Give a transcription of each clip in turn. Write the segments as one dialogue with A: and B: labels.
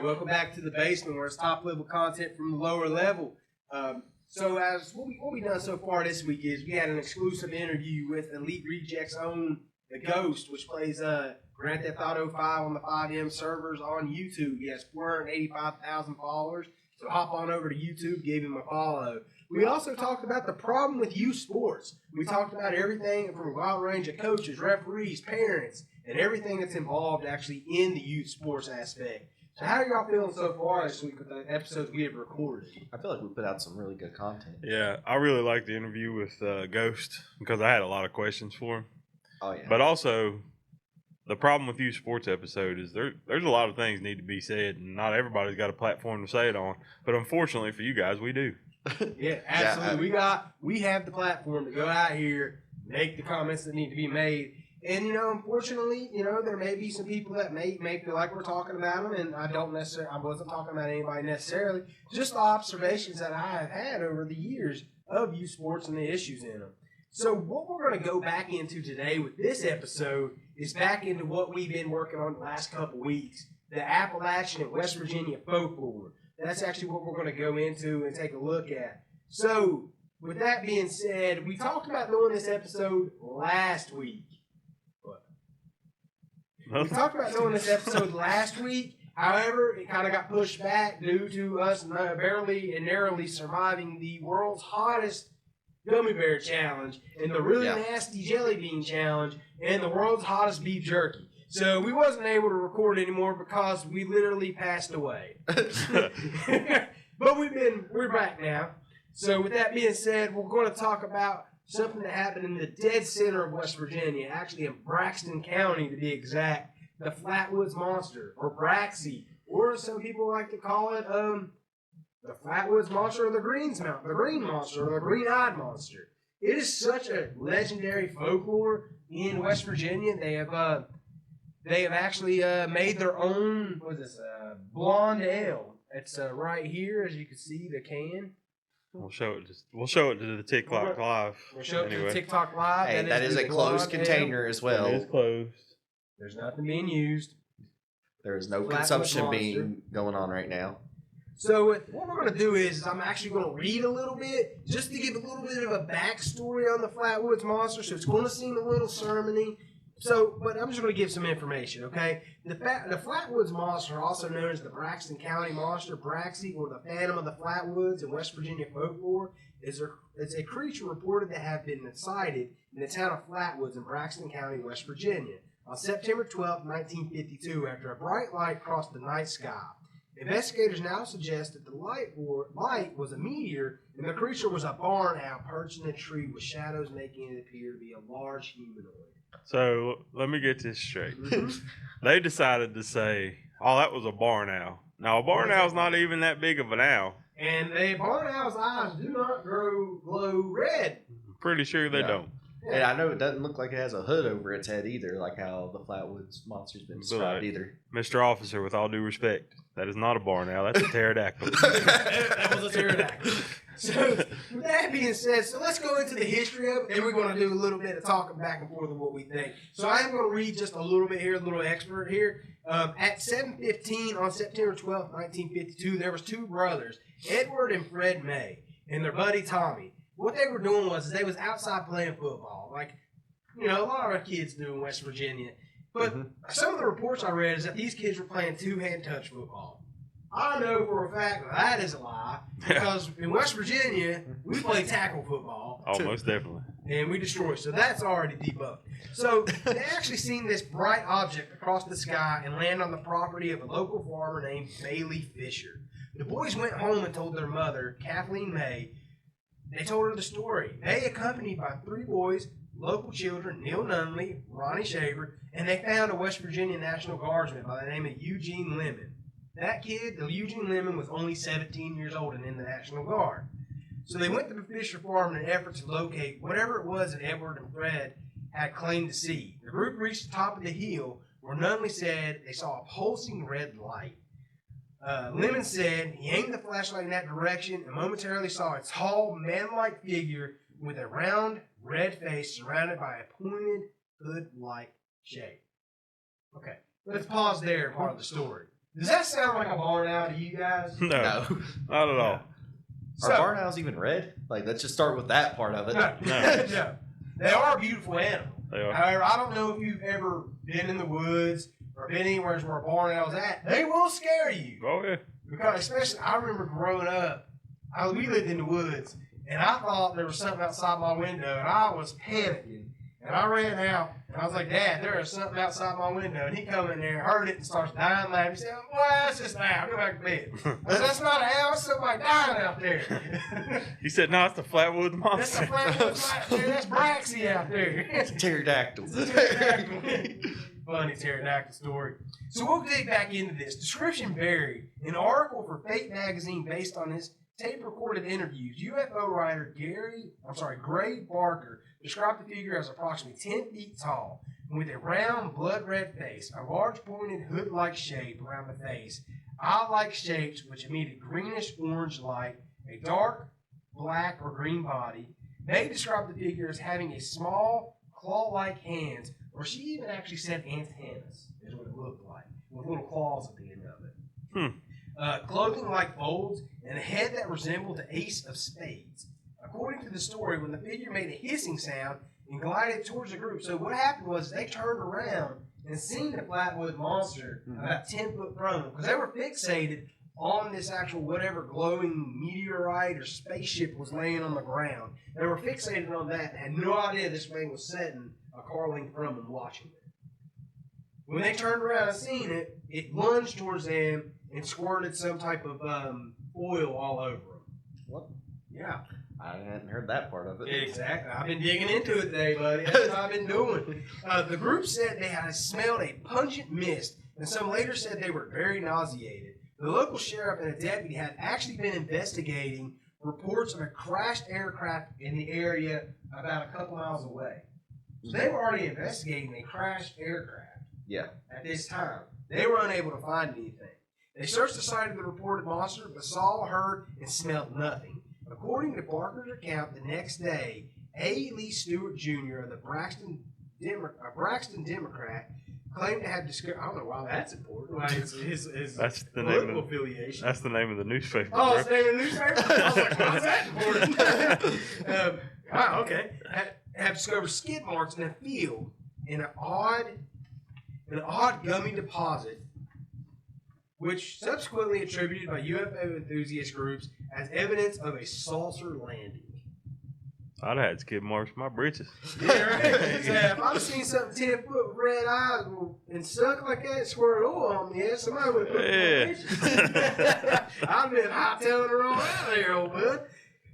A: welcome back to the basement where it's top level content from the lower level. So as what we done so far this week is we had an exclusive interview with Elite Rejects' own The Ghost, which plays Grand Theft Auto 5 on the 5M servers on YouTube. He has 485,000 followers, so hop on over to YouTube, give him a follow. We also talked about the problem with youth sports. We talked about everything from a wide range of coaches, referees, parents, and everything that's involved actually in the youth sports aspect. So how are y'all feeling so far this week with the episodes we have recorded?
B: I feel like we put out some really good content.
C: Yeah, I really liked the interview with Ghost because I had a lot of questions for him.
B: Oh, yeah.
C: But also, the problem with youth sports episode is there's a lot of things need to be said, and not everybody's got a platform to say it on. But unfortunately for you guys, we do.
A: Yeah, absolutely. We have the platform to go out here, make the comments that need to be made. And, unfortunately, there may be some people that may feel like we're talking about them, and I wasn't talking about anybody necessarily, just the observations that I have had over the years of youth sports and the issues in them. So what we're going to go back into today with this episode is back into what we've been working on the last couple weeks, the Appalachian and West Virginia folklore. That's actually what we're going to go into and take a look at. So, with that being said, we talked about doing this episode last week. We talked about doing this episode last week. However, it kind of got pushed back due to us barely and narrowly surviving the world's hottest gummy bear challenge and the really nasty jelly bean challenge and the world's hottest beef jerky. So we wasn't able to record anymore because we literally passed away. But we're back now. So with that being said, we're going to talk about something that happened in the dead center of West Virginia, actually in Braxton County to be exact, the Flatwoods Monster, or BRAXXIE, or some people like to call it the Flatwoods Monster or the Green Monster or the Green-Eyed Monster. It is such a legendary folklore in West Virginia. They have actually made their own, blonde ale. It's right here, as you can see, the can.
C: We'll show it to the TikTok live.
A: We'll show it to the TikTok live.
B: Hey, that is a closed container as well.
C: It is closed.
A: There's nothing being used.
B: There is no consumption being going on right now.
A: So what we're going to do is I'm actually going to read a little bit just to give a little bit of a backstory on the Flatwoods Monster. So it's going to seem a little sermony. But I'm just going to give some information, okay? The Flatwoods Monster, also known as the Braxton County Monster, BRAXXIE, or the Phantom of the Flatwoods in West Virginia folklore, is a creature reported to have been sighted in the town of Flatwoods in Braxton County, West Virginia, on September 12, 1952, after a bright light crossed the night sky. Investigators now suggest that the light was a meteor, and the creature was a barn owl perched in a tree with shadows making it appear to be a large humanoid.
C: So let me get this straight. They decided to say, "Oh, that was a barn owl." Now a barn owl's not even that big of an owl.
A: And a barn owl's eyes do not glow red.
C: I'm pretty sure they don't.
B: Yeah. And I know it doesn't look like it has a hood over its head either, like how the Flatwoods Monster's been described either.
C: Mr. Officer, with all due respect, that is not a barn owl. That's a pterodactyl.
A: That was a pterodactyl. So, with that being said, let's go into the history of it, and we're going to do a little bit of talking back and forth of what we think. So I am going to read just a little bit here, a little expert here. At 7:15 on September 12, 1952, there was two brothers, Edward and Fred May, and their buddy Tommy. What they were doing was they was outside playing football, like, a lot of our kids do in West Virginia. But some of the reports I read is that these kids were playing two-hand touch football. I know for a fact that is a lie, because in West Virginia, we play tackle football.
C: Oh, most definitely.
A: And we destroy, so that's already debunked. So they actually seen this bright object across the sky and land on the property of a local farmer named Bailey Fisher. The boys went home and told their mother, Kathleen May. They told her the story. May, accompanied by three boys, local children, Neil Nunley, Ronnie Shaver, and they found a West Virginia National Guardsman by the name of Eugene Lemon. That kid, the Eugene Lemon, was only 17 years old and in the National Guard. So they went to the Fisher farm in an effort to locate whatever it was that Edward and Fred had claimed to see. The group reached the top of the hill where Nunley said they saw a pulsing red light. Lemon said he aimed the flashlight in that direction and momentarily saw a tall, man-like figure with a round, red face surrounded by a pointed, hood-like shape. Okay, let's pause there, part of the story. Does that sound like a barn owl to you guys?
C: No, not at all.
B: Are barn owls even red? Like, let's just start with that part of it.
A: No.
C: No.
A: No. They are a beautiful animal.
C: They are.
A: However, I don't know if you've ever been in the woods or been anywhere where a barn owl's at. They will scare you.
C: Oh yeah.
A: Because especially, I remember growing up, we lived in the woods, and I thought there was something outside my window, and I was panicking. And I ran out, and I was like, Dad, there is something outside my window. And he come in there, heard it, and starts dying laughing. He said, boy, that's just an owl. Go back to bed. I said, that's not an owl. It's somebody dying out there.
C: He said, no, it's the Flatwoods
A: That's
C: monster.
A: the Flatwoods. That's BRAXXIE out there.
B: Pterodactyl.
A: Funny pterodactyl story. So we'll dig back into this. Description varied. An article for Fate magazine based on his tape-recorded interviews. UFO writer Gray Barker described the figure as approximately 10 feet tall, with a round, blood-red face, a large pointed hood-like shape around the face, eye-like shapes which emitted greenish-orange light, a dark black or green body. They described the figure as having a small, claw-like hands, or she even actually said antennas, is what it looked like, with little claws at the end of it. Clothing like folds, and a head that resembled the ace of spades. According to the story, when the figure made a hissing sound and glided towards the group, so what happened was they turned around and seen the Flatwood monster about 10 foot from them, because they were fixated on this actual whatever glowing meteorite or spaceship was laying on the ground. They were fixated on that and had no idea this thing was sitting a car length from them watching it. When they turned around and seen it, it lunged towards them and squirted some type of oil all over them.
B: What?
A: Yeah.
B: I hadn't heard that part of it.
A: Exactly. I've been digging into it today, buddy. That's what I've been doing. The group said they had smelled a pungent mist, and some later said they were very nauseated. The local sheriff and a deputy had actually been investigating reports of a crashed aircraft in the area about a couple miles away. So they were already investigating a crashed aircraft.
B: Yeah.
A: At this time. They were unable to find anything. They searched the site of the reported monster, but saw, heard, and smelled nothing. According to Barker's account, the next day, A. Lee Stewart Jr. of the Braxton Democrat claimed to have discovered. I don't know why that's important. Like his
C: That's the
A: political
C: name of
A: affiliation.
C: That's the name of the newspaper.
A: Oh,
C: bro.
A: it's the name of the newspaper? I was like, why is that important? Wow, okay. Have discovered skid marks in a field in an odd gummy deposit, which subsequently attributed by UFO enthusiast groups as evidence of a saucer landing.
C: I'd have had skid marks in my britches.
A: Yeah, right. So if I've seen something 10 foot with red eyes and suck like that, squirt oil on me, somebody would have put
C: Yeah.
A: I've been hightailing her all out there, old bud.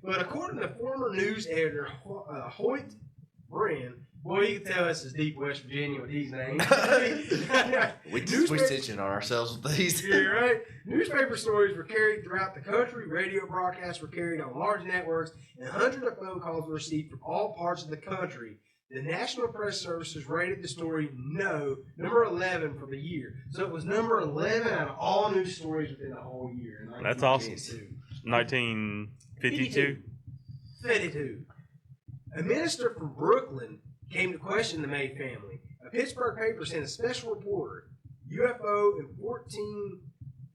A: But according to former news editor Hoyt Brin, boy, you can tell us is deep West Virginia with these names.
B: We stitching on ourselves with these.
A: Yeah, right. Newspaper stories were carried throughout the country. Radio broadcasts were carried on large networks, and hundreds of phone calls were received from all parts of the country. The National Press Services rated the story number 11 for the year. So it was number 11 out of all news stories within the whole year.
C: That's awesome. 1952.
A: 52. A minister from Brooklyn came to question the May family. A Pittsburgh paper sent a special reporter. UFO and 14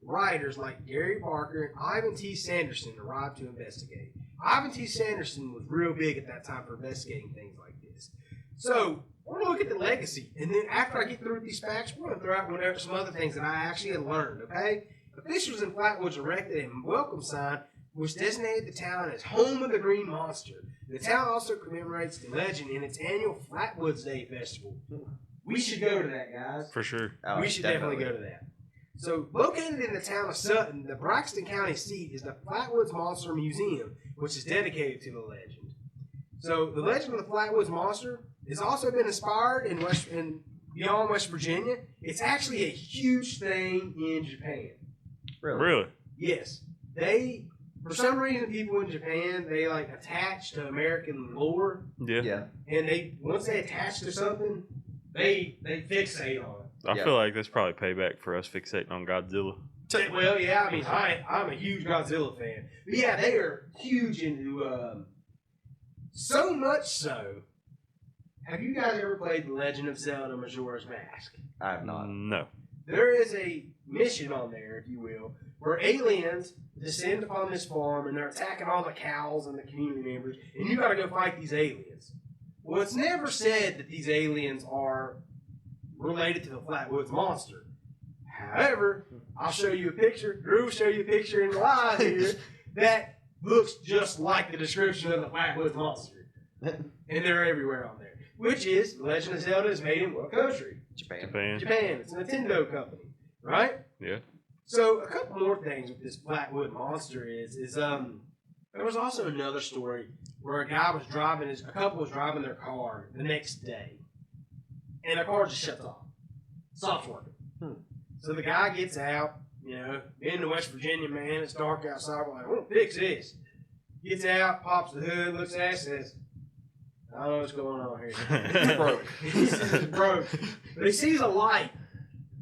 A: writers like Gary Barker and Ivan T. Sanderson arrived to investigate. Ivan T. Sanderson was real big at that time for investigating things like this. So we're going to look at the legacy. And then after I get through with these facts, we're going to throw out some other things that I actually had learned, okay? Officials in Flatwoods erected a welcome sign which designated the town as home of the Green Monster. The town also commemorates the legend in its annual Flatwoods Day Festival. We should go to that, guys.
C: For sure.
B: Oh,
A: we should definitely go to that. So, located in the town of Sutton, the Braxton County seat is the Flatwoods Monster Museum, which is dedicated to the legend. So, the legend of the Flatwoods Monster has also been inspired in beyond West Virginia. It's actually a huge thing in Japan.
C: Really?
A: Yes. For some reason, people in Japan, they like attach to American lore.
C: Yeah.
A: And once they attach to something, they fixate on it.
C: I feel like that's probably payback for us fixating on Godzilla.
A: Well, yeah, I mean, I'm a huge Godzilla fan. But yeah, they are huge into, so much so. Have you guys ever played The Legend of Zelda Majora's Mask?
B: I have not.
C: No.
A: there is a mission on there, if you will, where aliens descend upon this farm and they're attacking all the cows and the community members, and you got to go fight these aliens. Well, it's never said that these aliens are related to the Flatwoods monster. However, I'll show you a picture. Drew will show you a picture in the live here that looks just like the description of the Flatwoods monster. And they're everywhere on there. Which is, Legend of Zelda is made in what country?
B: Japan.
A: Japan. It's a Nintendo company, right?
C: Yeah.
A: So a couple more things with this Flatwood monster is there was also another story where a couple was driving their car the next day, and their car just shuts off, stops working. So the guy gets out, being in West Virginia, man, it's dark outside. We're like, we'll fix this. Gets out, pops the hood, looks at it, says, I don't know what's going on here. It's broke. He says it's broke. But he sees a light.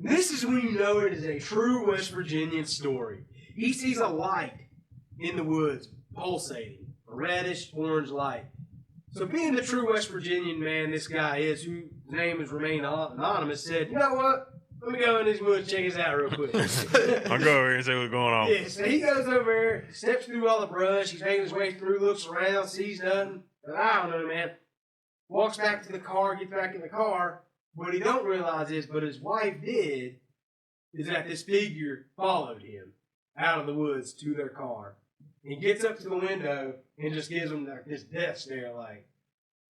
A: This is when you know it is a true West Virginian story. He sees a light in the woods, pulsating, a reddish orange light. So being the true West Virginian man this guy is, whose name has remained anonymous, said, you know what? Let me go in these woods, check this out real quick.
C: I'll go over here and see what's going on.
A: Yeah, so he goes over there, steps through all the brush, he's making his way through, looks around, sees nothing. But I don't know, man. Walks back to the car, gets back in the car. What he don't realize is, but his wife did, is that this figure followed him out of the woods to their car. And gets up to the window and just gives him like this death stare like,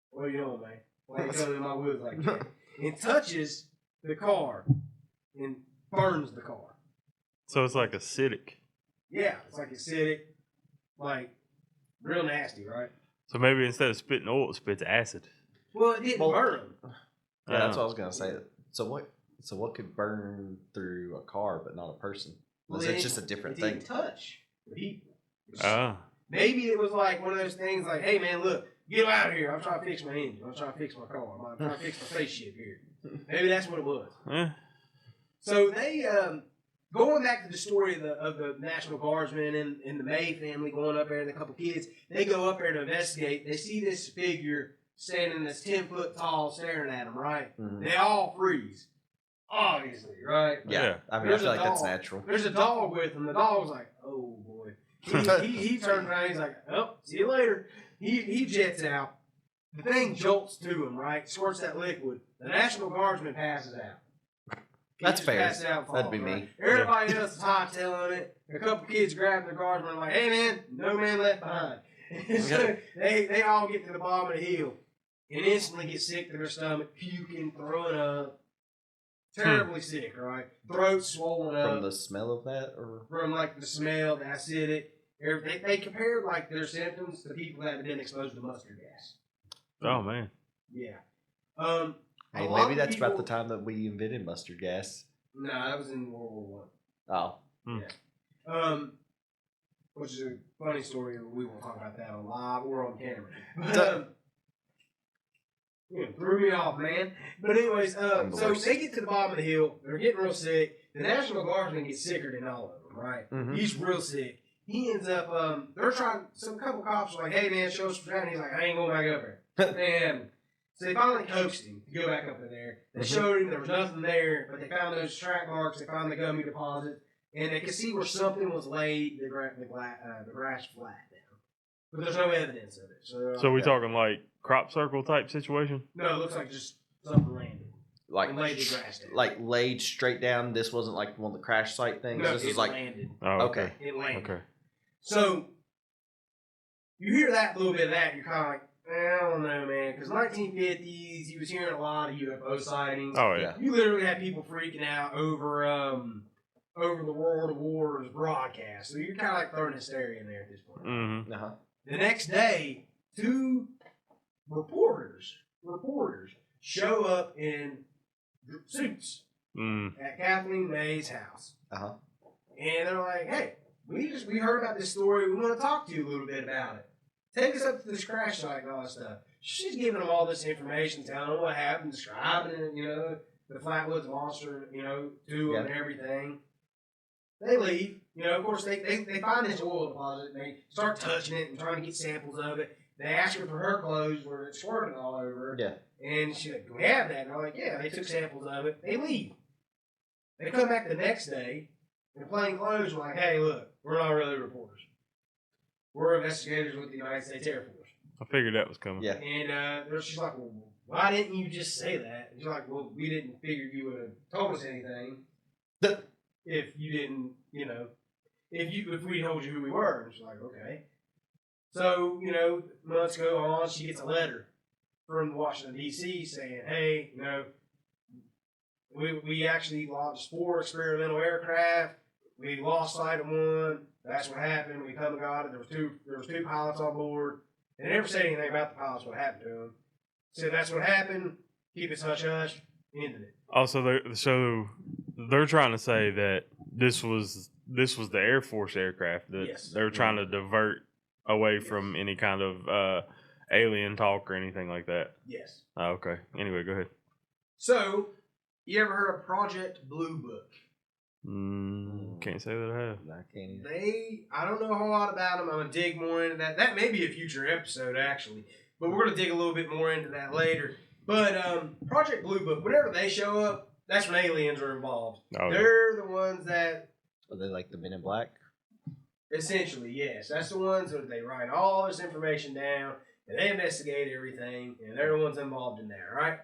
A: what are you doing, man? Why are you coming in my woods like that? And touches the car and burns the car.
C: So it's like acidic.
A: Yeah, it's like acidic, like real nasty, right?
C: So maybe instead of spitting oil, it spits acid.
A: Well, it didn't burn him.
B: Yeah, that's what I was gonna say. So what could burn through a car but not a person? Was it just a different thing?
A: Didn't touch the people.
C: Ah.
A: Maybe it was like one of those things like, hey man, look, get out of here. I'm trying to fix my engine. I'm trying to fix my car. I'm trying to fix my spaceship here. Maybe that's what it was. So they, going back to the story of the National Guardsmen and the May family going up there and a couple kids, they go up there to investigate. They see this figure standing that's 10 foot tall staring at them, right? Mm-hmm. They all freeze. Obviously, right?
B: Yeah. I mean, I feel like that's natural.
A: There's a dog with him. The dog's like, oh boy. He turns around. He's like, oh, see you later. He jets out. The thing jolts to him, right? Squirts that liquid. The National Guardsman passes out.
B: That's fair. That'd be
A: right?
B: me.
A: Everybody else is hightailing it. A couple kids grab their guardsman like, hey man, no man left behind. So they all get to the bottom of the hill and instantly get sick to their stomach, puking, throwing up. Terribly sick, right? Throat swollen up.
B: From the smell of that? Or
A: from like the smell, the acidic. They compared like their symptoms to people that had been exposed to mustard gas.
C: Oh man.
A: Yeah.
B: Hey, maybe that's about the time that we invented mustard gas.
A: No, that was in World War I.
B: Oh.
A: Yeah. Which is a funny story. We won't talk about that on live or on camera. But, threw me off, man. But anyways, so they get to the bottom of the hill. They're getting real sick. The National Guardsman gets sicker than all of them, right? Mm-hmm. He's real sick. He ends up, they're trying, couple cops are like, hey man, show us what's down. He's like, I ain't going back up there. And so they finally coaxed him to go back up in there. They showed him there was nothing there, but they found those track marks. They found the gummy deposit. And they could see where something was laid, the grass flat down. But there's no evidence of it.
C: So we talking like crop circle type situation?
A: No, it looks like just something landed.
B: Like
A: laid the grass down.
B: Like laid straight down. This wasn't like one of the crash site things.
A: No,
B: this
A: is
B: like
A: landed.
C: Oh, okay.
A: It landed.
C: Okay.
A: So you hear that, a little bit of that, you're kind of like, I don't know, man. Because 1950s, he was hearing a lot of UFO sightings.
C: Oh yeah.
A: You literally had people freaking out over the World Wars broadcast. So you're kind of like throwing hysteria in there at this point.
C: Mm-hmm.
B: Uh-huh.
A: The next day, two reporters show up in suits at Kathleen May's house.
B: Uh-huh.
A: And they're like, hey, we heard about this story. We want to talk to you a little bit about it. Take us up to this crash site and all that stuff. She's giving them all this information, telling them what happened, describing it, the Flatwoods monster, to them and everything. They leave. Of course, they find this oil deposit, and they start touching it and trying to get samples of it. They ask her for her clothes where it's squirting all over.
B: Yeah.
A: And she's like, do we have that? And I'm like, yeah, they took samples of it. They leave. They come back the next day in plain clothes, like, hey, look, we're not really reporters. We're investigators with the United States Air Force.
C: I figured that was coming.
B: Yeah.
A: And she's like, well, why didn't you just say that? And she's like, well, we didn't figure you would have told us anything if you didn't, if we told you who we were. And she's like, okay. So, months go on, she gets a letter from Washington, D.C. saying, hey, we actually launched 4 experimental aircraft. We lost sight of one. That's what happened. We come and got it. There was two pilots on board. And they never said anything about the pilots, what happened to them. Said that's what happened. Keep it hush-hush. Ended it.
C: Also, they're trying to say that this was the Air Force aircraft that
A: Yes.
C: they're trying to divert away from any kind of alien talk or anything like that.
A: Yes.
C: Oh, okay. Anyway, go ahead.
A: So, you ever heard of Project Blue Book?
C: Can't say that I have.
B: I can't either.
A: I don't know a whole lot about them. I'm going to dig more into that. That may be a future episode, actually. But we're going to dig a little bit more into that later. But Project Blue Book, whenever they show up, that's when aliens are involved.
C: Oh,
A: They're the ones that...
B: Are they like the Men in Black?
A: Essentially, yes. That's the ones that they write all this information down, and they investigate everything, and they're the ones involved in that, right?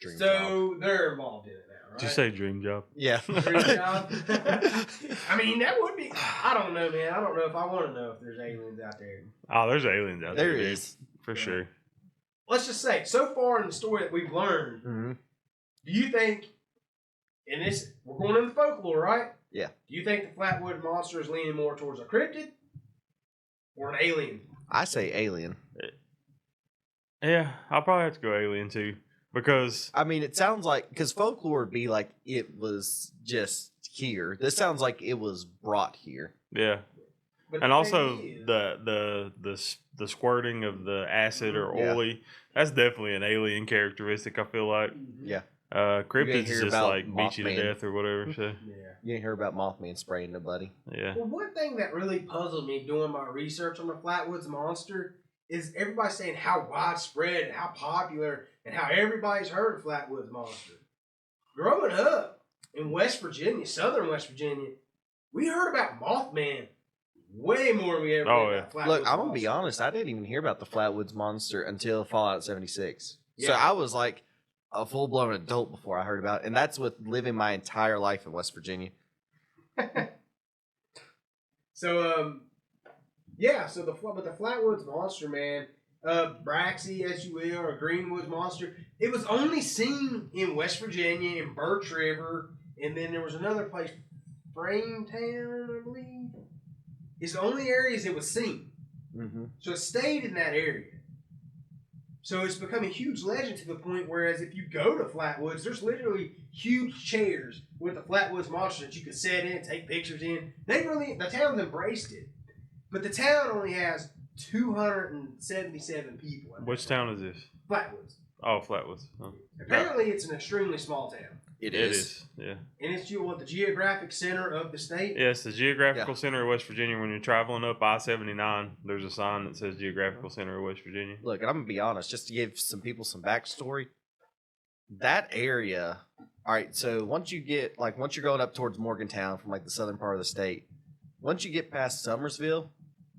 B: Dream
A: So they're involved in it now, right?
C: Did you say dream job?
B: Yeah.
A: Dream job? I mean, that would be... I don't know, man. I don't know if I want to know if there's aliens out there.
C: Oh, there's aliens out there.
B: There
C: dude.
B: is.
C: For sure.
A: Let's just say, so far in the story that we've learned,
B: Mm-hmm.
A: do you think, in this, we're going into folklore, right?
B: Yeah.
A: Do you think the Flatwood monster is leaning more towards a cryptid or an alien?
B: I say alien.
C: Yeah, I'll probably have to go alien too. Because
B: I mean, it sounds like, because folklore would be like it was just here. This sounds like it was brought here.
C: yeah.
A: But
C: And
A: the
C: also
A: thing is-
C: the squirting of the acid or
B: Yeah.
C: oily, that's definitely an alien characteristic, I feel like.
B: Yeah.
C: Cryptids
B: hear
C: just
B: about
C: like beat you to
B: Mothman.
C: death or whatever. So
A: Yeah.
B: You didn't hear about Mothman spraying nobody.
C: yeah.
A: Well, one thing that really puzzled me doing my research on the Flatwoods monster is everybody saying how widespread and how popular and how everybody's heard of Flatwoods monster. Growing up in West Virginia, southern West Virginia, we heard about Mothman way more than we ever
C: Oh,
A: did
C: yeah.
A: about Flatwoods
B: Look, I'm gonna
A: monster.
B: be honest. I didn't even hear about the Flatwoods monster until Fallout 76. So
A: Yeah.
B: I was like a full blown adult before I heard about it, and that's with living my entire life in West Virginia.
A: So, yeah, so the Flatwoods monster, man, BRAXXIE, as you will, or Greenwoods monster, it was only seen in West Virginia, in Birch River, and then there was another place, Frametown, I believe. It's the only areas it was seen.
B: Mm-hmm.
A: So it stayed in that area. So it's become a huge legend to the point whereas if you go to Flatwoods, there's literally huge chairs with the Flatwoods monster that you can sit in, take pictures in. The town's embraced it. But the town only has 277 people. in
C: Which
A: it.
C: town is this?
A: Flatwoods.
C: Oh, Flatwoods. Oh.
A: Apparently it's an extremely small town.
B: It
C: It
B: is.
C: is. Yeah.
A: And it's the geographic center of the state.
C: Yes, the geographical center of West Virginia. When you're traveling up I-79, there's a sign that says geographical center of West Virginia.
B: Look, and I'm gonna be honest, just to give some people some backstory. That area, all right. So once you're going up towards Morgantown from like the southern part of the state, once you get past Summersville,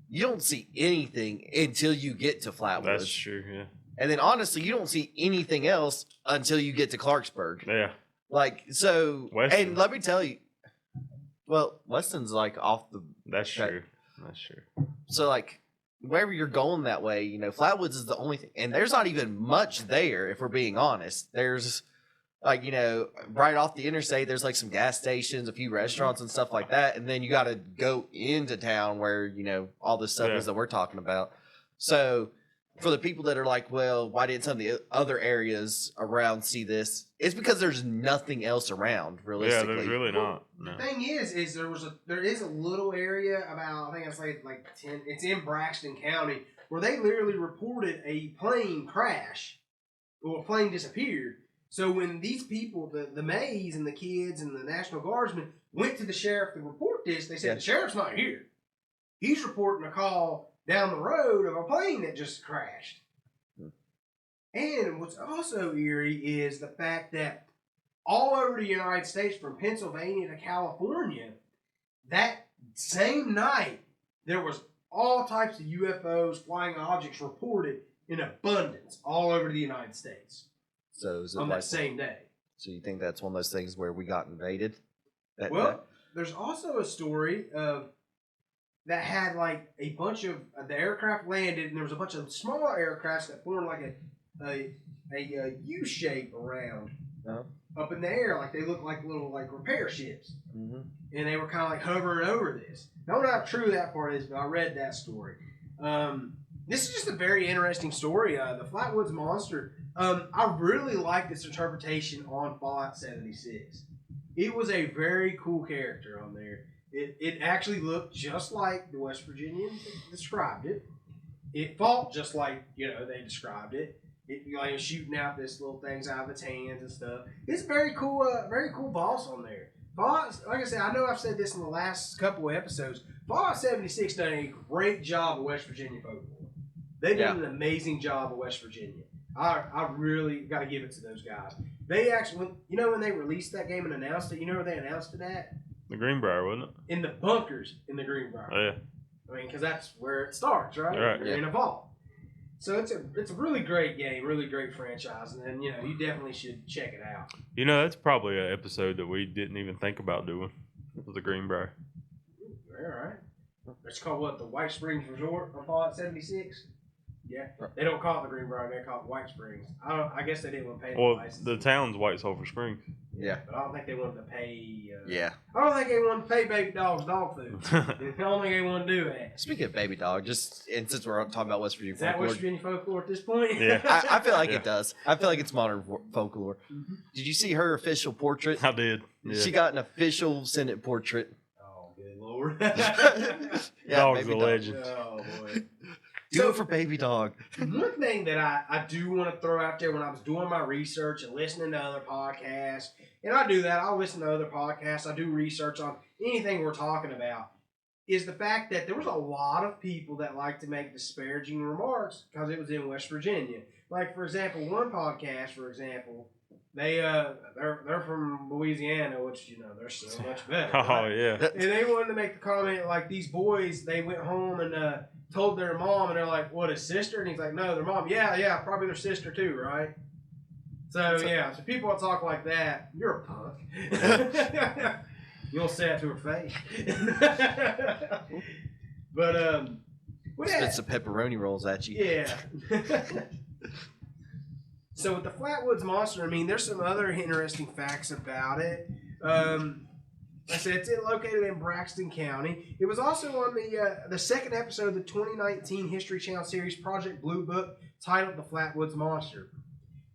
B: you don't see anything until you get to Flatwoods.
C: That's true. Yeah.
B: And then honestly, you don't see anything else until you get to Clarksburg.
C: Yeah.
B: Like, so,
C: Weston.
B: and let me tell you, well, Weston's like off the,
C: That's
B: Okay.
C: true. That's true.
B: so like, wherever you're going that way, Flatwoods is the only thing, and there's not even much there, if we're being honest. There's, like, right off the interstate, there's like some gas stations, a few restaurants and stuff like that, and then you got to go into town where, all this stuff
C: Yeah.
B: is that we're talking about. So, for the people that are like, well, why didn't some of the other areas around see this? It's because there's nothing else around,
C: Yeah,
B: realistically.
C: there's really not.
A: The
C: No.
A: thing is there is a little area about, I think I say like 10, it's in Braxton County, where they literally reported a plane crash, or a plane disappeared. So when these people, the Mays and the kids and the National Guardsmen went to the sheriff to report this, they said,
B: Yeah.
A: the sheriff's not here. He's reporting a call down the road of a plane that just crashed. And what's also eerie is the fact that all over the United States, from Pennsylvania to California. That same night, there was all types of UFOs, flying objects reported in abundance all over the United States.
B: So is it
A: on
B: like,
A: that same day?
B: So you think that's one of those things where we got invaded?
A: There's also a story of that had like a bunch of the aircraft landed, and there was a bunch of smaller aircrafts that formed like a U shape around up in the air, like they looked like little like repair ships, and they were kind of like hovering over this. I don't know how true that part is, but I read that story. This is just a very interesting story. The Flatwoods Monster. I really like this interpretation on Fallout 76. It was a very cool character on there. It actually looked just like the West Virginians described it. It fought just like they described it. It like shooting out this little things out of its hands and stuff. It's very cool boss on there. Fallout, like I said, I know I've said this in the last couple of episodes. Fallout 76 done a great job of West Virginia folklore. They did an amazing job of West Virginia. I really got to give it to those guys. They actually, when they released that game and announced it, where they announced it at?
C: The Greenbrier, wasn't it?
A: In the bunkers in the Greenbrier.
C: Oh, yeah.
A: I mean, because that's where it starts, right?
C: Right.
A: You're in a vault. So it's a really great game, really great franchise, and you definitely should check it out.
C: That's probably an episode that we didn't even think about doing. Was the Greenbrier.
A: All right. It's called what? The White Springs Resort on Fallout 76. Yeah, they don't call it the Greenbrier; they call it White Springs. I guess they didn't want to pay the license.
C: The town's White Sulphur Springs.
B: Yeah,
A: but I don't think they wanted to pay.
B: I
A: don't think they wanted to pay Baby Dog's dog food. I don't think they want to do that.
B: Speaking of Baby Dog, and since we're talking about West Virginia folklore,
A: is that West Virginia folklore at this point?
C: Yeah,
B: I feel like it does. I feel like it's modern folklore. Mm-hmm. Did you see her official portrait?
C: I did. Yeah.
B: She got an official Senate portrait.
A: Oh, good Lord!
C: Dog's a legend.
A: Oh boy.
B: Do it for Baby Dog.
A: One thing that I do want to throw out there when I was doing my research and listening to other podcasts, and I do that, I'll listen to other podcasts, I do research on anything we're talking about, is the fact that there was a lot of people that like to make disparaging remarks because it was in West Virginia. Like, for example, one podcast, they're from Louisiana, which, they're so much better. Right?
C: Oh, yeah.
A: And they wanted to make the comment, like, these boys, they went home and told their mom, and they're like, what, his sister? And he's like, no, their mom. Yeah, probably their sister too, right? So, so people that talk like that, you're a punk. You don't say that to her face. But,
B: spit some pepperoni rolls at you.
A: Yeah. So with the Flatwoods Monster, I mean, there's some other interesting facts about it. Like I said, it's located in Braxton County. It was also on the second episode of the 2019 History Channel series Project Blue Book, titled The Flatwoods Monster,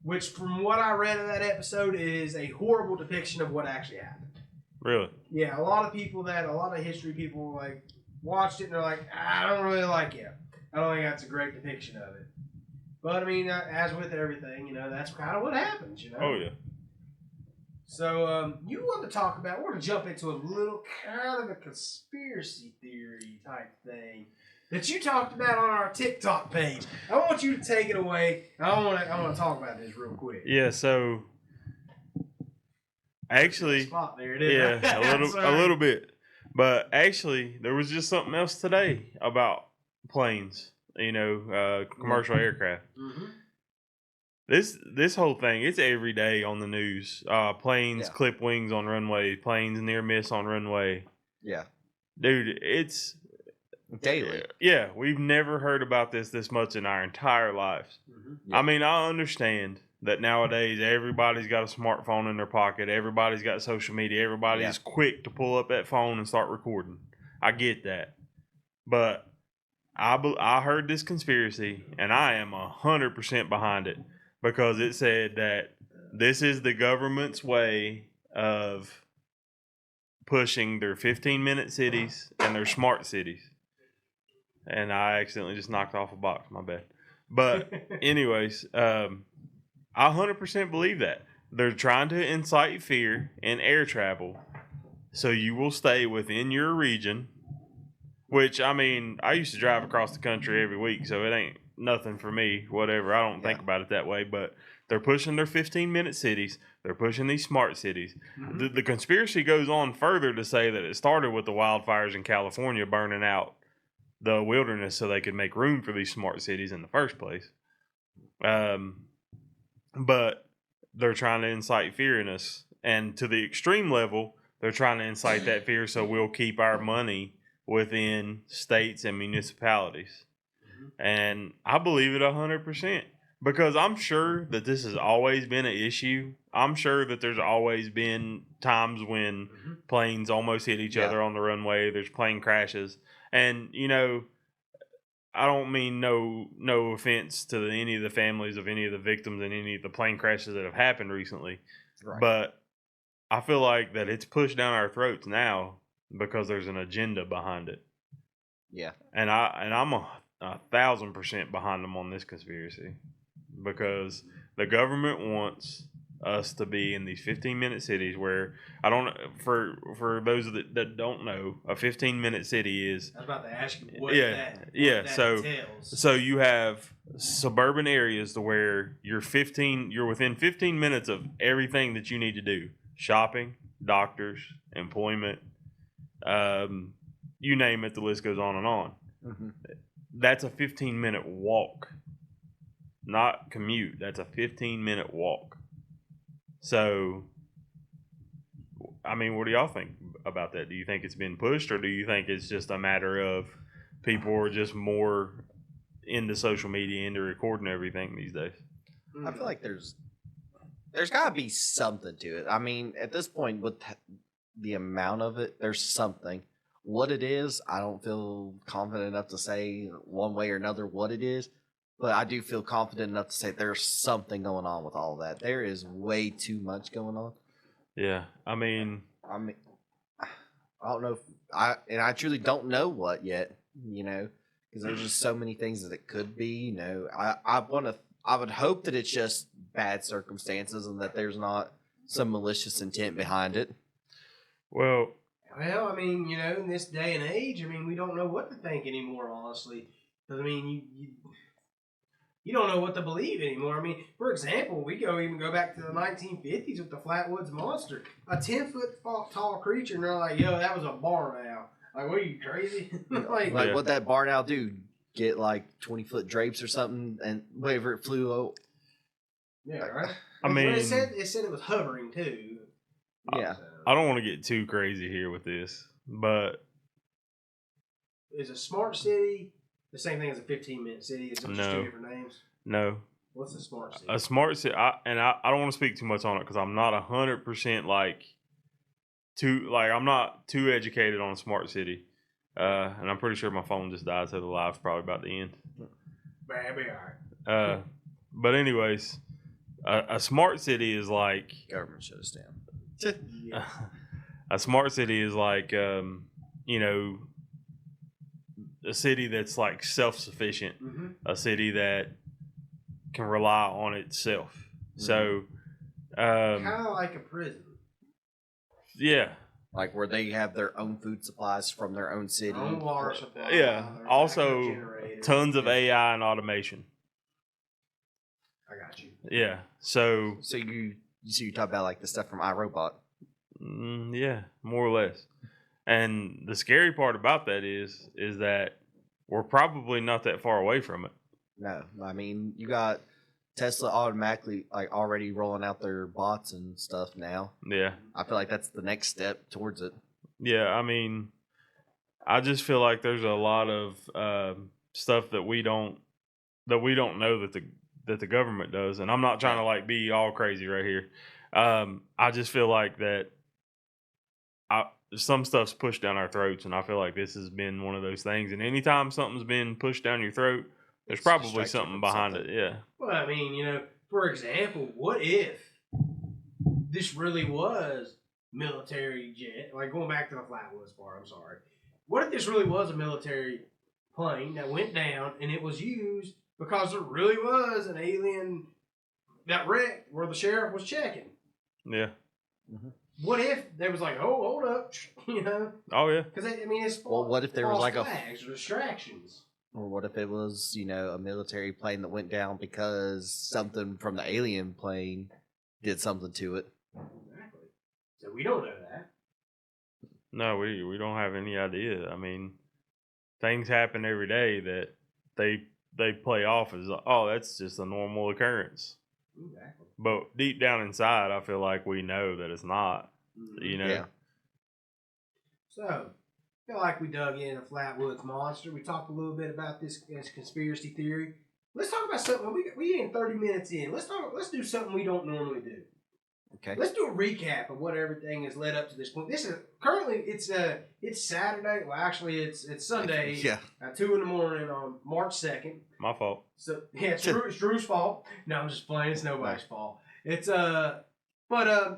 A: which, from what I read in that episode, is a horrible depiction of what actually happened.
C: Really?
A: Yeah, a lot of history people like watched it and they're like, I don't really like it. I don't think that's a great depiction of it. But I mean, as with everything, that's kind of what happens,
C: Oh yeah.
A: So, you want to talk about, we're going to jump into a little kind of a conspiracy theory type thing that you talked about on our TikTok page. I want you to take it away. I want to talk about this real quick.
C: Yeah, so actually,
A: spot there,
C: a little bit. But actually, there was just something else today about planes, commercial aircraft. Mm-hmm. This whole thing, it's every day on the news. Planes clip wings on runway, planes near miss on runway.
B: Yeah.
C: Dude, it's
B: daily.
C: Yeah, we've never heard about this much in our entire lives. Mm-hmm. Yeah. I mean, I understand that nowadays everybody's got a smartphone in their pocket. Everybody's got social media. Everybody's quick to pull up that phone and start recording. I get that. But I heard this conspiracy, and I am 100% behind it. Because it said that this is the government's way of pushing their 15-minute cities and their smart cities. And I accidentally just knocked off a box. My bad. But anyways, I 100% believe that. They're trying to incite fear in air travel so you will stay within your region. Which, I mean, I used to drive across the country every week, so it ain't nothing for me, whatever. I don't think about it that way, but They're pushing their 15-minute cities. They're pushing these smart cities.
A: Mm-hmm.
C: The conspiracy goes on further to say that it started with the wildfires in California burning out the wilderness so they could make room for these smart cities in the first place. But they're trying to incite fear in us. And to the extreme level, they're trying to incite that fear so we'll keep our money within states and municipalities. And I believe it 100%. Because I'm sure that this has always been an issue. I'm sure that there's always been times when planes almost hit each other on the runway. There's plane crashes. And, you know, I don't mean no offense to any of the families of any of the victims in any of the plane crashes that have happened recently. Right. But I feel like that it's pushed down our throats now because there's an agenda behind it.
B: Yeah.
C: And I'm 1,000% behind them on this conspiracy. Because the government wants us to be in these 15-minute cities where for those that don't know, a 15-minute city is.
A: I was about to ask you what that entails.
C: So you have suburban areas to where you're within 15 minutes of everything that you need to do: shopping, doctors, employment, you name it. The list goes on and on. Mm-hmm. That's a 15-minute walk. Not commute. That's a 15-minute walk. So, I mean, what do y'all think about that? Do you think it's been pushed, or do you think it's just a matter of people are just more into social media, into recording everything these days?
B: I feel like there's got to be something to it. I mean, at this point, with the amount of it, there's something. What it is, I don't feel confident enough to say one way or another what it is. But I do feel confident enough to say there's something going on with all of that. There is way too much going on.
C: Yeah, I mean,
B: I don't know I truly don't know what yet. You know, because there's just so many things that it could be. You know, I would hope that it's just bad circumstances and that there's not some malicious intent behind it.
C: Well,
A: I mean, you know, in this day and age, I mean, we don't know what to think anymore. Honestly, because I mean, you don't know what to believe anymore. I mean, for example, we even go back to the 1950s with the Flatwoods monster, a 10-foot tall creature, and they're like, "Yo, that was a barn owl." Like, what are you crazy?
B: like what that barn owl do? Get like 20-foot drapes or something, and wherever it flew out.
A: Yeah, right.
C: I mean,
A: it said it was hovering too.
B: Yeah,
C: I don't want to get too crazy here with this, but
A: is a smart city the same thing as a 15-minute city? Is it just two different names?
C: No.
A: What's a smart city?
C: A smart city, I don't want to speak too much on it because I'm not 100% I'm not too educated on a smart city, and I'm pretty sure my phone just died, so the live's probably about to end.
A: Baby, all right.
C: But anyways, a smart city is like
B: government shut us down.
A: Yeah.
C: A smart city is like you know, a city that's like self-sufficient, a city that can rely on itself. So,
A: kind of like a prison.
C: Yeah.
B: Like where they have their own food supplies from their own city.
A: Own water supply.
C: Yeah. Also, tons of AI and automation.
A: I got you.
C: Yeah. So
B: you talk about like the stuff from iRobot.
C: Yeah, more or less. And the scary part about that is that we're probably not that far away from it.
B: No, I mean, you got Tesla automatically like already rolling out their bots and stuff now.
C: Yeah.
B: I feel like that's the next step towards it.
C: Yeah, I mean, I just feel like there's a lot of stuff that we don't know that the government does, and I'm not trying to like be all crazy right here. I just feel like that some stuff's pushed down our throats, and I feel like this has been one of those things. And anytime something's been pushed down your throat, there's probably something behind it. Yeah.
A: Well, I mean, you know, for example, what if this really was military jet? Like going back to the Flatwoods part, I'm sorry. What if this really was a military plane that went down and it was used because there really was an alien that wrecked where the sheriff was checking?
C: Yeah.
A: Mm-hmm. What if they was like, oh, hold up, you know?
C: Oh yeah.
A: Because I mean, it's
B: what if there was like
A: flags or distractions?
B: Or what if it was, a military plane that went down because something from the alien plane did something to it?
A: Exactly. So we don't know that.
C: No, we don't have any idea. I mean, things happen every day that they play off as, oh, that's just a normal occurrence.
A: Exactly.
C: But deep down inside, I feel like we know that it's not.
A: Mm-hmm.
B: Yeah.
A: So, I feel like we dug in a Flatwoods monster. We talked a little bit about this conspiracy theory. Let's talk about something. We ain't 30 minutes in. Let's do something we don't normally do.
B: Okay.
A: Let's do a recap of what everything has led up to this point. This is currently it's Saturday. Well, actually it's Sunday.
B: Yeah.
A: At 2 a.m. on March 2nd.
C: My fault.
A: So yeah, it's Drew's fault. No, I'm just playing. It's nobody's fault. It's but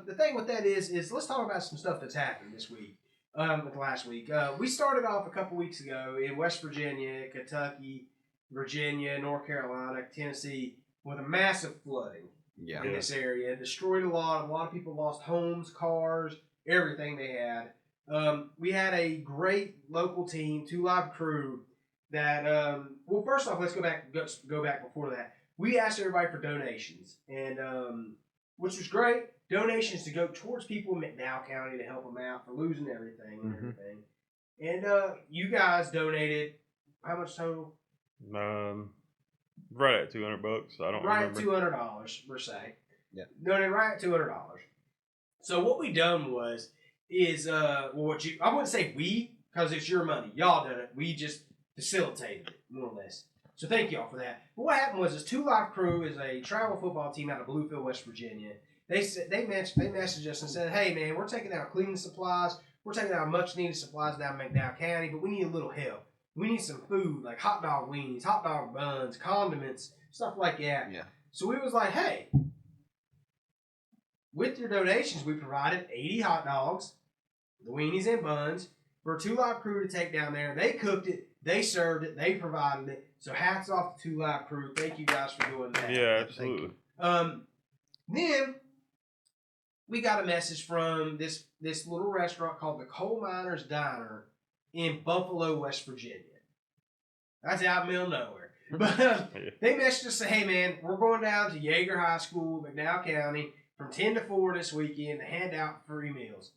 A: the thing with that is let's talk about some stuff that's happened this week. Last week. We started off a couple weeks ago in West Virginia, Kentucky, Virginia, North Carolina, Tennessee with a massive flooding.
B: Yeah.
A: In this area. It destroyed a lot. A lot of people lost homes, cars, everything they had. We had a great local team, 2 Live crew that, well, first off, let's go back before that. We asked everybody for donations, and which was great. Donations to go towards people in McDowell County to help them out for losing everything and everything. And you guys donated how much total?
C: Right at $200. I don't remember.
A: Right at $200 per se.
B: Yeah.
A: Donated right at $200. So what we done is I wouldn't say we, because it's your money. Y'all done it. We just facilitated it, more or less. So thank y'all for that. But what happened was this 2 Live crew is a travel football team out of Bluefield, West Virginia. They messaged us and said, hey man, we're taking out cleaning supplies. We're taking out much needed supplies down in McDowell County, but we need a little help. We need some food, like hot dog weenies, hot dog buns, condiments, stuff like that.
B: Yeah.
A: So we was like, hey, with your donations, we provided 80 hot dogs, the weenies and buns, for a 2 Live crew to take down there. They cooked it, they served it, they provided it. So hats off to 2 Live crew. Thank you guys for doing that.
C: Yeah, absolutely.
A: Then we got a message from this little restaurant called the Coal Miners Diner in Buffalo, West Virginia. That's out in the middle of nowhere. But they messaged us and said, hey man, we're going down to Yeager High School, McDowell County, from 10 to 4 this weekend to hand out free meals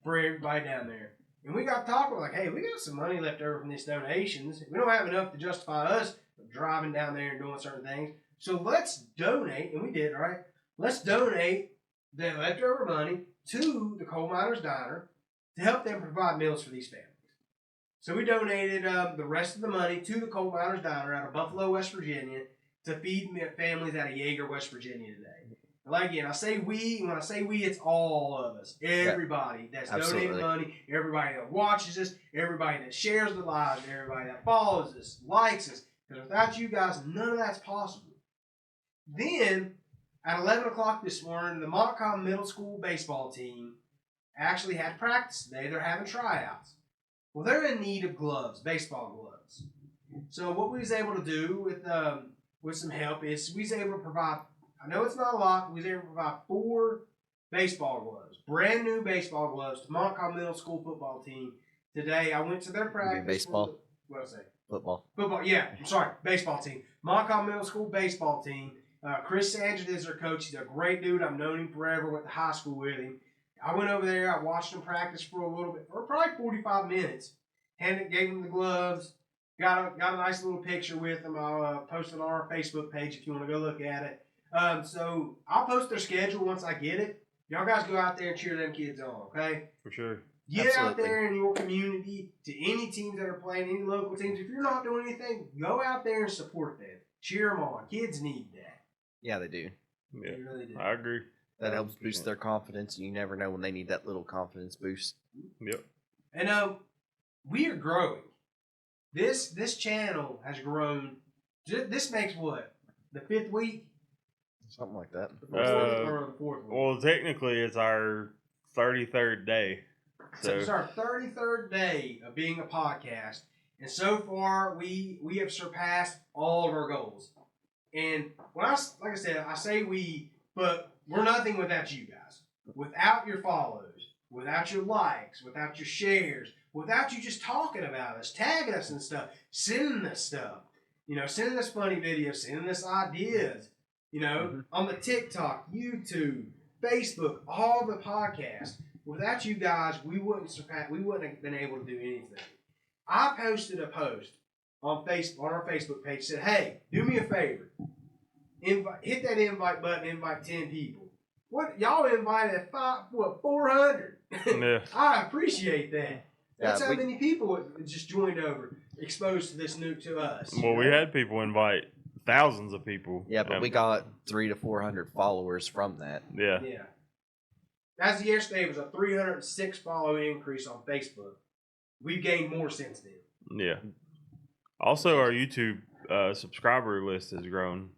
A: for everybody down there. And we got talking like, hey, we got some money left over from these donations. We don't have enough to justify us driving down there and doing certain things. So let's donate, and we did, right? Let's donate the leftover money to the Coal Miners Diner to help them provide meals for these families. So we donated the rest of the money to the Coal Miners Diner out of Buffalo, West Virginia, to feed families out of Yeager, West Virginia today. And like again, I say we, and when I say we, it's all of us. Everybody that's donated money, everybody that watches us, everybody that shares the lives, everybody that follows us, likes us. Because without you guys, none of that's possible. Then, at 11 o'clock this morning, the Montcalm Middle School baseball team actually had practice today. They're having tryouts. Well, they're in need of gloves, baseball gloves. So what we was able to do with some help is we was able to provide, I know it's not a lot, but we was able to provide 4 baseball gloves, brand new baseball gloves to Montcalm Middle School football team today. I went to their practice.
B: Baseball?
A: What did I say?
B: Football.
A: Football, yeah. I'm sorry, baseball team. Montcalm Middle School baseball team. Chris Sanjit is their coach. He's a great dude. I've known him forever. Went to high school with him. I went over there. I watched him practice for a little bit, for probably 45 minutes. Gave him the gloves. Got a nice little picture with him. I'll post it on our Facebook page if you want to go look at it. So I'll post their schedule once I get it. Y'all guys go out there and cheer them kids on, okay?
C: For sure.
A: Get out there in your community to any teams that are playing, any local teams. If you're not doing anything, go out there and support them. Cheer them on. Kids need that.
B: Yeah, they do.
C: Yeah,
A: they really do.
C: I agree.
B: That helps boost their confidence, and you never know when they need that little confidence boost.
C: Yep.
A: And we are growing. This channel has grown. This makes what? The 5th week?
B: Something like that.
A: Or the 4th week?
C: Well, technically, it's our 33rd day.
A: So it's our 33rd day of being a podcast. And so far, we have surpassed all of our goals. And like I said, I say we, but we're nothing without you guys. Without your follows, without your likes, without your shares, without you just talking about us, tagging us and stuff, sending us stuff. Sending us funny videos, sending us ideas. On the TikTok, YouTube, Facebook, all the podcasts. Without you guys, we wouldn't have been able to do anything. I posted a post on our Facebook page, said, "Hey, do me a favor. Hit that invite button, invite 10 people." What y'all invited 400?
C: Yeah.
A: I appreciate that. That's
B: Yeah,
A: how many people just joined over, exposed to this to us.
C: Well, we had people invite thousands of people.
B: Yeah, but we got 300 to 400 followers from that.
C: Yeah.
A: Yeah. As of yesterday, it was a 306 follow increase on Facebook. We've gained more since then.
C: Yeah. Also, our YouTube subscriber list has grown.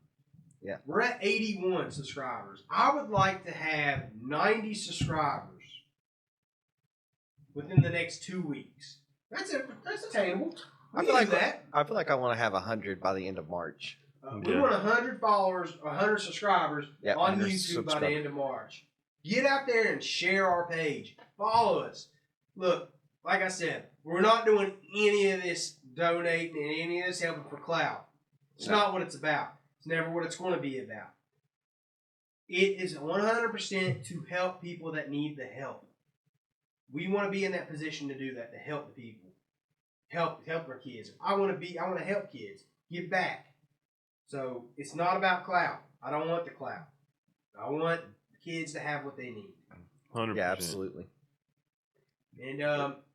B: Yeah.
A: We're at 81 subscribers. I would like to have 90 subscribers within the next 2 weeks. That's attainable.
B: I feel like I want to have 100 by the end of March.
A: We want 100 followers, 100 subscribers on YouTube by the end of March. Get out there and share our page. Follow us. Look, like I said, we're not doing any of this donating and any of this helping for clout. It's not what it's about. It's never what it's going to be about. It is 100% to help people that need the help. We want to be in that position to do that, to help the people. Help our kids. I want to help kids. Give back. So it's not about clout. I don't want the clout. I want kids to have what they need.
C: 100%.
B: Yeah, absolutely.
A: And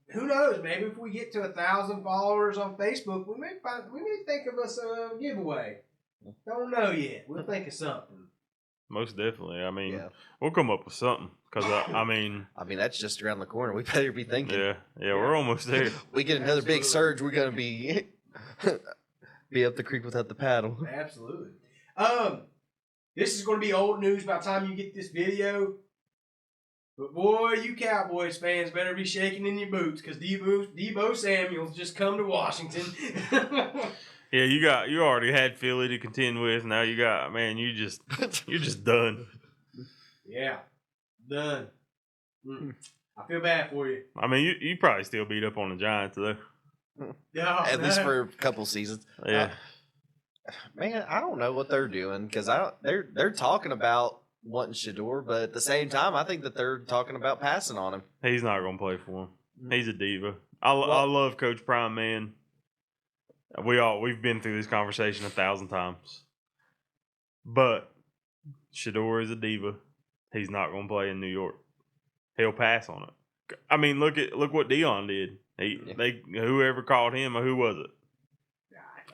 A: who knows? Maybe if we get to 1,000 followers on Facebook, we may think of us a giveaway. Don't know yet. We'll think of something.
C: Most definitely. I mean, we'll come up with something. Because, I mean,
B: that's just around the corner. We better be thinking.
C: Yeah, we're almost there.
B: We get another big surge, we're going to be up the creek without the paddle.
A: Absolutely. This is going to be old news by the time you get this video. But boy, you Cowboys fans better be shaking in your boots because Deebo Samuel's just come to Washington.
C: Yeah, you already had Philly to contend with. Now you got, man, you're just done.
A: Yeah, done. I feel bad for you.
C: I mean, you probably still beat up on the Giants though.
B: At least for a couple seasons.
C: Yeah.
B: Man, I don't know what they're doing because they're talking about wanting Shador, but at the same time, I think that they're talking about passing on him.
C: He's not going to play for him. He's a diva. I love Coach Prime, man. We've been through this conversation 1,000 times, but Shador is a diva. He's not going to play in New York. He'll pass on it. I mean, look what Dion did. Whoever called him, or who was it?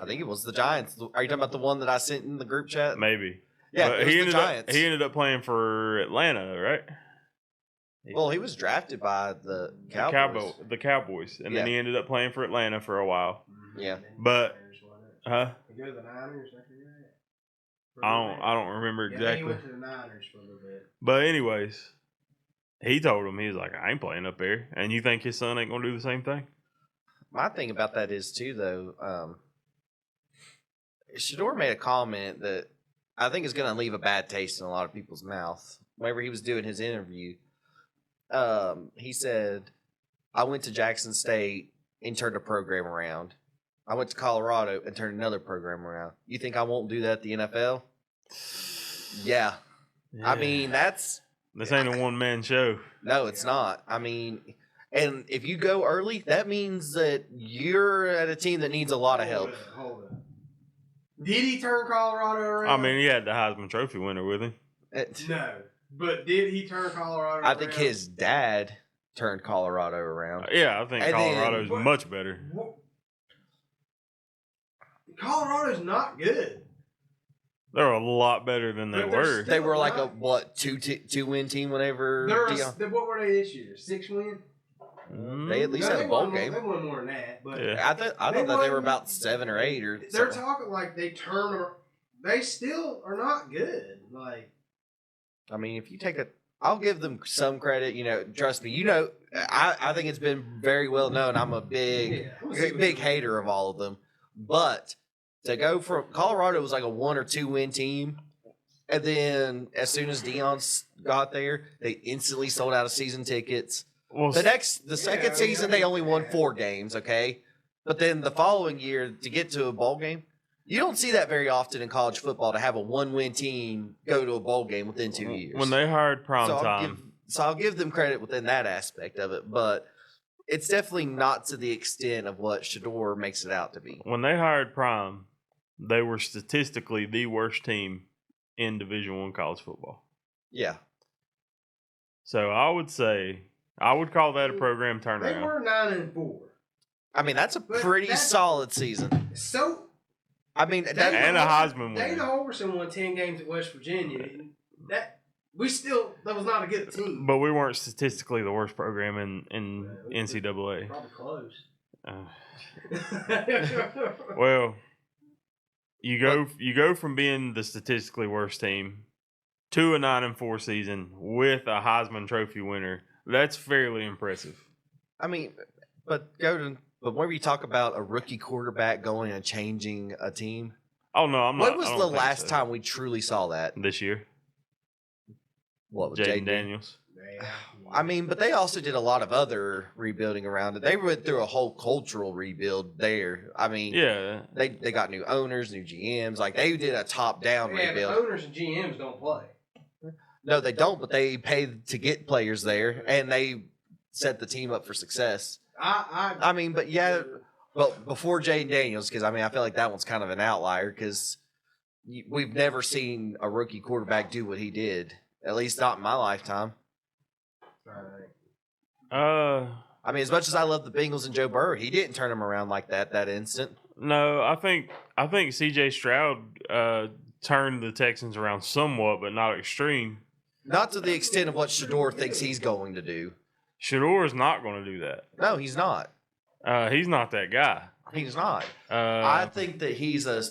B: I think it was the Giants. Are you talking about the one that I sent in the group chat?
C: Maybe.
B: Yeah,
C: but he ended up playing for Atlanta, right?
B: Well, he was drafted by the Cowboys.
C: The Cowboys, and then he ended up playing for Atlanta for a while.
B: Yeah,
C: but
A: He go to the Niners after that.
C: I don't remember exactly.
A: Yeah, he went to the Niners for a little bit.
C: But anyways, he told him, he was like, I ain't playing up there. And you think his son ain't gonna do the same thing?
B: My thing about that is too, though. Shador made a comment that I think is going to leave a bad taste in a lot of people's mouth. Whenever he was doing his interview, he said, "I went to Jackson State and turned a program around. I went to Colorado and turned another program around. You think I won't do that at the NFL?" Yeah. I mean, this
C: ain't a one-man show.
B: No, it's not. I mean, and if you go early, that means that you're at a team that needs a lot of help.
A: Hold on. Did he turn Colorado around?
C: I mean, he had the Heisman Trophy winner with him.
A: No, but did he turn Colorado around?
B: I think his dad turned Colorado around.
C: Yeah, I think Colorado's much better.
A: Colorado's not good.
C: They're a lot better than they were.
B: They were like a two-win team whenever.
A: What were they this year? 6-win.
B: They at least had a bowl game.
A: They won more than that, but
B: I thought that they were about 7 or 8 or.
A: They're talking like they turn. They still are not good. Like,
B: I mean, if you take I'll give them some credit. Trust me. I think it's been very well known. I'm a big hater of all of them, but to go from Colorado was like a 1 or 2 win team, and then as soon as Dion got there, they instantly sold out of season tickets.
C: Well,
B: the second season they only won 4 games, okay? But then the following year to get to a bowl game, You don't see that very often in college football to have a 1-win team go to a bowl game within 2 years.
C: When they hired Prime Time.
B: I'll give them credit within that aspect of it, but it's definitely not to the extent of what Shedeur makes it out to be.
C: When they hired Prime, they were statistically the worst team in Division I college football.
B: Yeah.
C: So I would call that a program turnaround.
A: They were 9-4.
B: I mean, that's a pretty solid season.
A: So,
C: and a Heisman winner.
A: Dana Holgorsen won 10 games at West Virginia. That was not a good team.
C: But we weren't statistically the worst program in NCAA.
A: Probably close.
C: Well, you go from being the statistically worst team to a 9-4 season with a Heisman Trophy winner. That's fairly impressive.
B: I mean, but whenever you talk about a rookie quarterback going and changing a team.
C: Oh no, I'm not.
B: When was the last time we truly saw that?
C: This year.
B: What, with
C: Jaden Daniels?
B: I mean, but they also did a lot of other rebuilding around it. They went through a whole cultural rebuild there. I mean,
C: yeah,
B: they got new owners, new GMs. Like, they did a top-down rebuild.
A: But owners and GMs don't play.
B: No, they don't, but they paid to get players there, and they set the team up for success. I mean, but yeah, but before Jaden Daniels, because, I mean, I feel like that one's kind of an outlier because we've never seen a rookie quarterback do what he did, at least not in my lifetime. I mean, as much as I love the Bengals and Joe Burrow, he didn't turn them around like that instant.
C: No, I think C.J. Stroud turned the Texans around somewhat, but not extreme.
B: Not to the extent of what Shedeur thinks he's going to do.
C: Shedeur is not going to do that.
B: No, he's not.
C: He's not that guy.
B: He's not. I think that he's a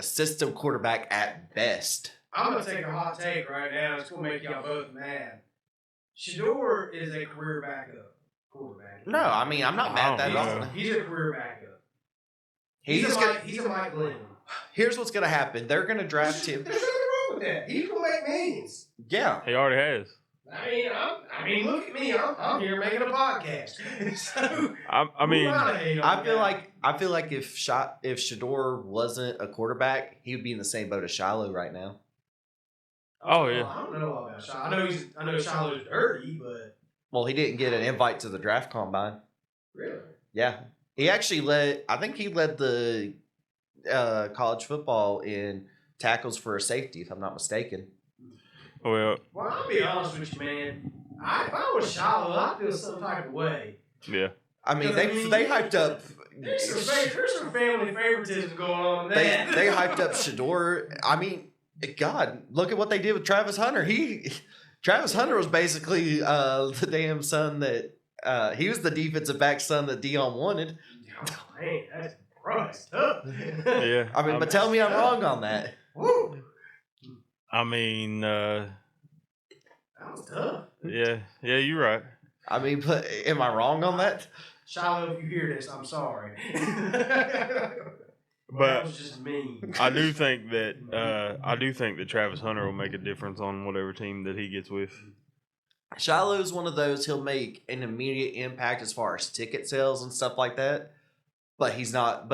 B: system quarterback at best.
A: I'm going to take a hot take right now. It's going to make y'all both mad. Shedeur is a career backup quarterback.
B: No, I mean, I'm not mad at that at all.
A: He's a career backup. He's a Mike Glenn.
B: Here's what's going to happen. They're going to draft him.
A: There's nothing wrong with that. He's going to make millions.
B: Yeah.
C: He already has.
A: I mean, look at me. I'm here making a podcast. So,
B: I feel like if Shedeur wasn't a quarterback, he would be in the same boat as Shiloh right now.
C: Oh yeah.
A: I don't know about Shiloh. I know Shiloh's dirty, but
B: he didn't get an invite to the draft combine.
A: Really?
B: Yeah. He actually led the college football in tackles for a safety, if I'm not mistaken.
C: Well,
A: I'll be honest with you, man. If I was Shiloh, I'd feel some type of way.
C: Yeah.
B: I mean, they hyped up.
A: There's some family favoritism going on there.
B: They hyped up Shedeur. I mean, God, look at what they did with Travis Hunter. Travis Hunter was basically the damn son that he was the defensive back son that Dion wanted.
A: Oh, man, that's tough.
C: Yeah.
B: I mean, but tell me I'm wrong on that.
A: Woo.
C: I mean,
A: that was tough.
C: Yeah, you're right.
B: I mean, but am I wrong on that?
A: Shiloh, if you hear this, I'm sorry.
C: But
A: that was just mean.
C: I do think that Travis Hunter will make a difference on whatever team that he gets with.
B: Shiloh's one of those, he'll make an immediate impact as far as ticket sales and stuff like that. But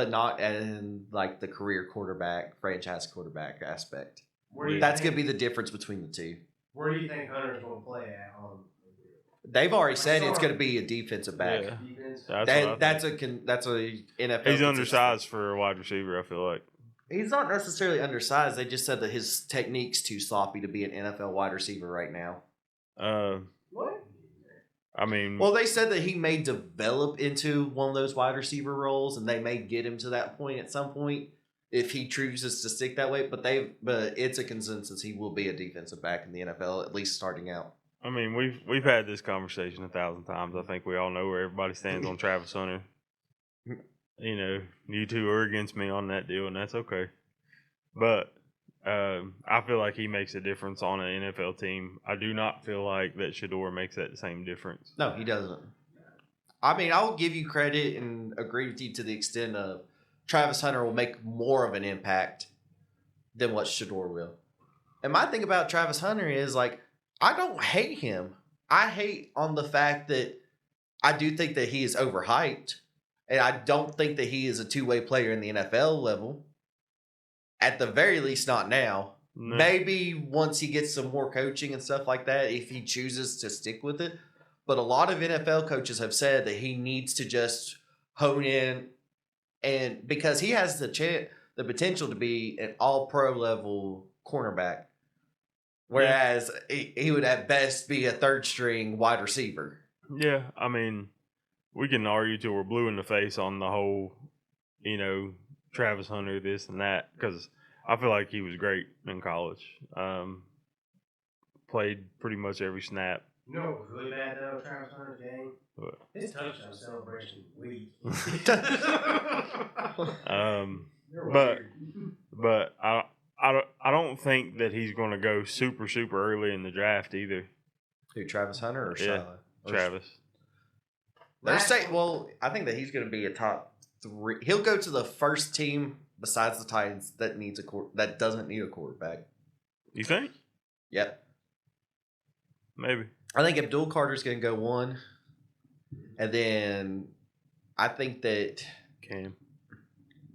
B: not in like the career quarterback, franchise quarterback aspect. That's going to be the difference between the two.
A: Where do you think Hunter's going to play at?
B: They've already said it's going to be a defensive back.
C: Yeah.
B: That's a NFL.
C: He's undersized for a wide receiver, I feel like.
B: He's not necessarily undersized. They just said that his technique's too sloppy to be an NFL wide receiver right now.
A: What?
C: I mean,
B: well, they said that he may develop into one of those wide receiver roles, and they may get him to that point at some point if he chooses to stick that way. But it's a consensus he will be a defensive back in the NFL, at least starting out.
C: I mean, we've had this conversation 1,000 times. I think we all know where everybody stands on Travis Hunter. You know, you two are against me on that deal, and that's okay. But I feel like he makes a difference on an NFL team. I do not feel like that Shedeur makes that same difference.
B: No, he doesn't. I mean, I'll give you credit and agree with you to the extent of Travis Hunter will make more of an impact than what Shedeur will. And my thing about Travis Hunter is, like, I don't hate him. I hate on the fact that I do think that he is overhyped. And I don't think that he is a two-way player in the NFL level. At the very least, not now.
C: No.
B: Maybe once he gets some more coaching and stuff like that, if he chooses to stick with it. But a lot of NFL coaches have said that he needs to just hone in, and because he has the potential to be an all-pro level cornerback, whereas he would at best be a third-string wide receiver.
C: Yeah, I mean, we can argue till we're blue in the face on the whole, Travis Hunter, this and that, because I feel like he was great in college. Played pretty much every snap.
A: You know what was really bad though, Travis Hunter's game? What? His touchdown celebration week.
C: But I don't think that he's going to go super early in the draft either.
B: Who, Travis Hunter or Shiloh?
C: Travis.
B: They're saying, well, I think that he's going to be a top 3. He'll go to the first team besides the Titans that doesn't need a quarterback.
C: You think?
B: Yep.
C: Maybe.
B: I think Abdul Carter's going to go 1. And then I think that
C: Cam.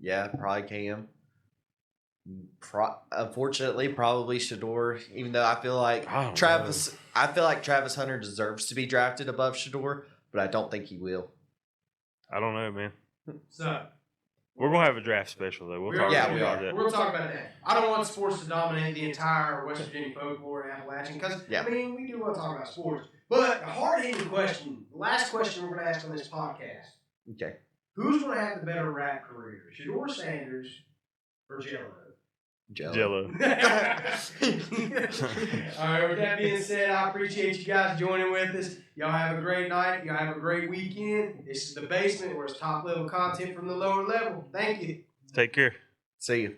B: Yeah, probably Cam. Unfortunately, probably Shador. Even though I feel like Travis Hunter deserves to be drafted above Shador, but I don't think he will.
C: I don't know, man.
A: So
C: we're gonna have a draft special though.
A: we are. We'll talk about that. I don't want sports to dominate the entire West Virginia folklore and Appalachian because I mean we do want to talk about sports. But the hard-hitting question, the last question we're going to ask on this podcast.
B: Okay.
A: Who's going to have the better rap career, Shador Sanders or Jello?
C: Jello.
A: All right, with that being said, I appreciate you guys joining with us. Y'all have a great night. Y'all have a great weekend. This is The Basement, where it's top-level content from the lower level. Thank you.
C: Take care.
B: See you.